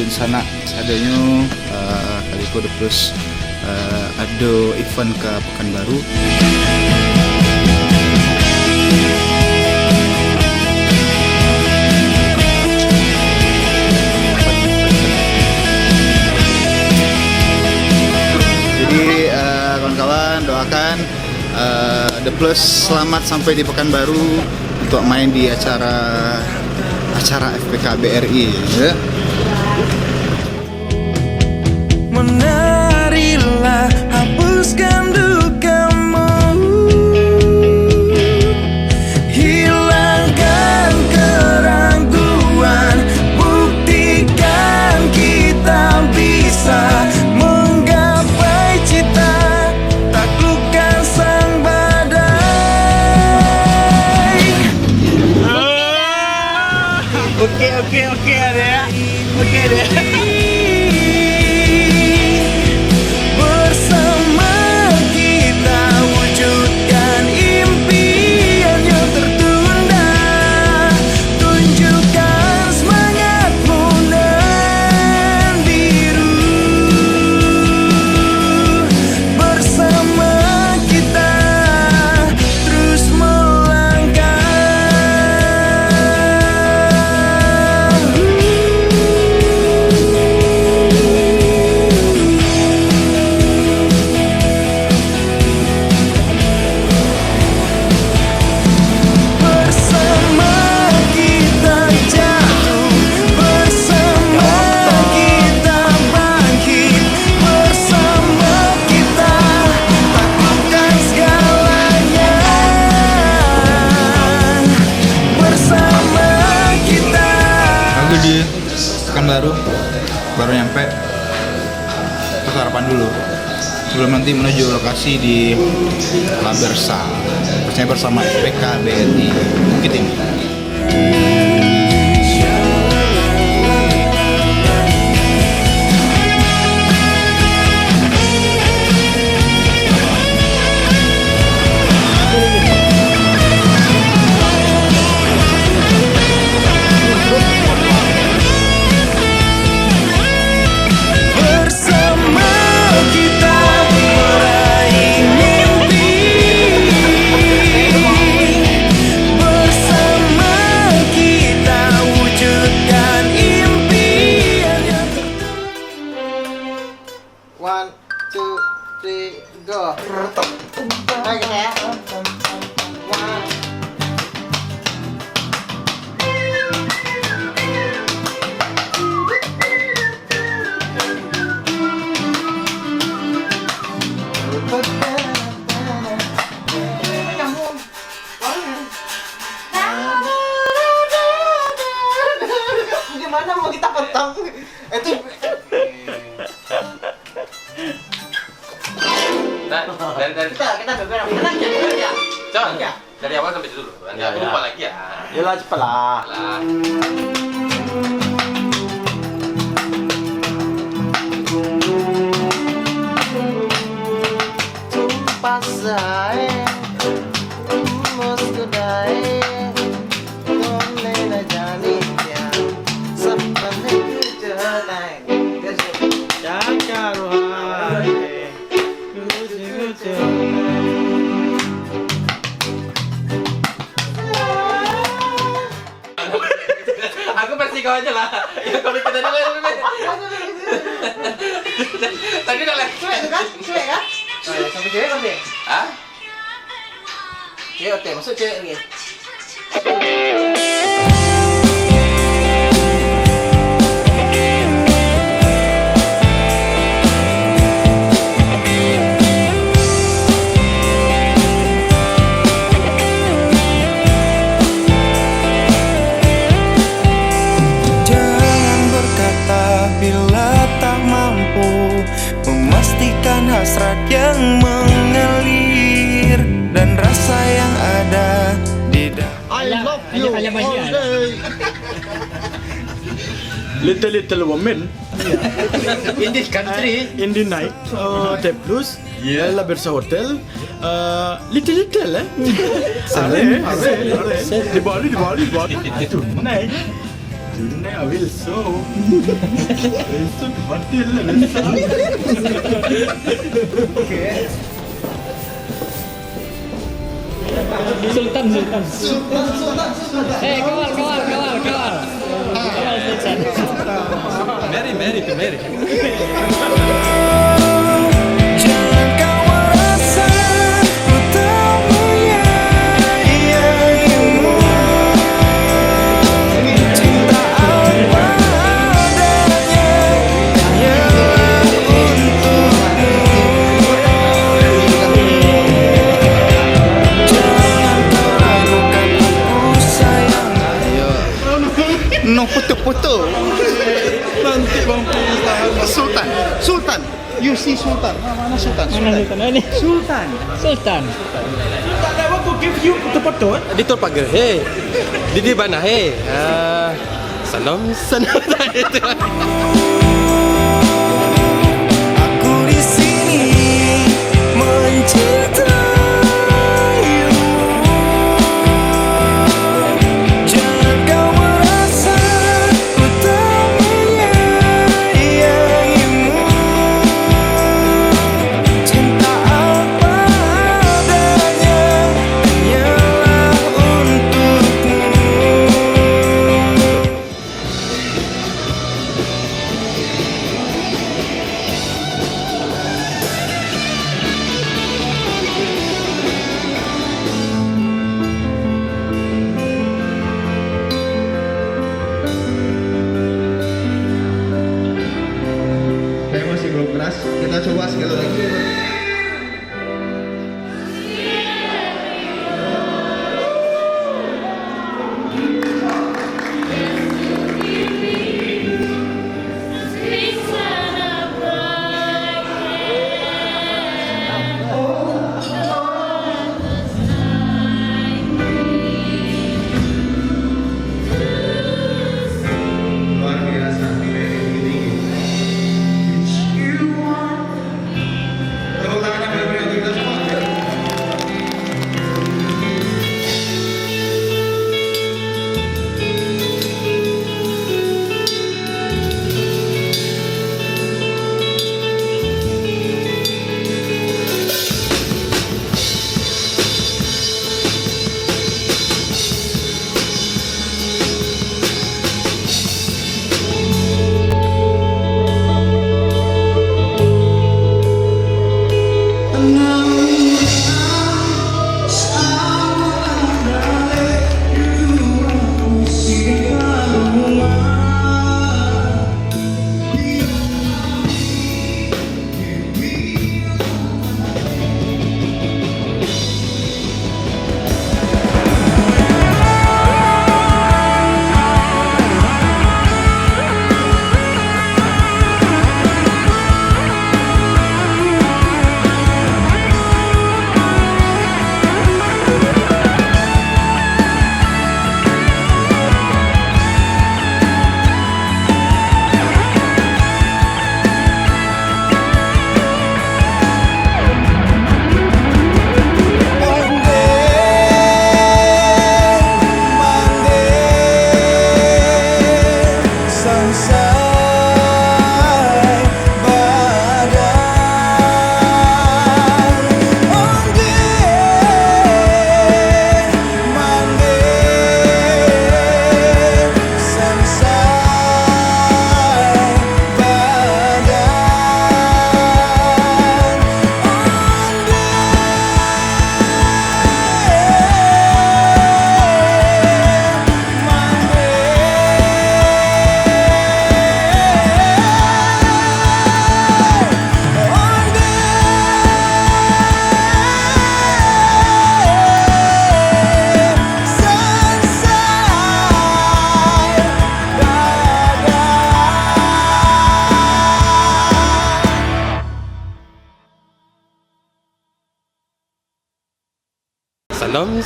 di sana adanya kaliko terus ada event ke Pekanbaru. Jadi kawan-kawan doakan The Plus selamat sampai di Pekanbaru untuk main di acara FPK BRI ya. Menarilah, hapuskan dukamu, hilangkan keraguan, buktikan kita bisa menggapai cita, taklukkan sang badai. Oke ada ya. Oke deh. Bersama kita wujudkan impian yang tertunda, tunjukkan semangatmu nan biru. Bersama kita terus melangkah. Bersama kita jatuh, bersama kita bangkit, bersama kita taklukkan segalanya. Bersama kita. Aku di Pekanbaru baru nyampe, terus sarapan dulu sebelum nanti menuju lokasi di Labersa bersama FPK BRI Bukit Tinggi. Bersama kita meraih mimpi, bersama kita wujudkan impian yang One, two, three, go. Lagi ya. One. Gimana mau kita potong? Itu Nah, dari kita beberapa tenang ya. Jangan, dari awal sampai situ dulu. Nanti aku lupa lagi ya. Yalah cepet lah. Lah. Pasai, musko dai, kone na jani kya, sapne kuchanai. Jaga rohai, Aku pasti kau aja lah. Ya kalau kita dulu. Tadi udah lagi. Cewek kan? Sampai cewek kan deh? Hah? Cewek oke, masuk cewek lagi. Jangan berkata bila tak mampu memastikan hasrat yang mengalir dan rasa yang ada di dalam. I love you all day. Little woman In this country. in the night, the blues, La Bersa Hotel, little eh? Are, di body. Night. Tonight I will show. Besok hotel lah besok. Sultan. Kawal. Kawal Sultan. Mary. Jangan kau merasa ku tak menyayangimu. Cinta apa adanya hanyalah untukmu. Jangan kau ragukan aku sayang. No foto-foto. Nanti bang Sultan. You see Sultan. Mana Sultan? Mana Sultan? Ini Sultan. tak ada aku give you foto-foto. Dito pagar, hey. Didi bana, hey. Salam. Aku di sini mencintaimu. Jangan kau merasa ku tak menyayangimu. Cinta apa adanya hanyalah untukmu. Kayak masih belum keras. Kita coba sekali lagi. Luar biasa. Tepuk tangannya benar-benar untuk kita semua. Salam.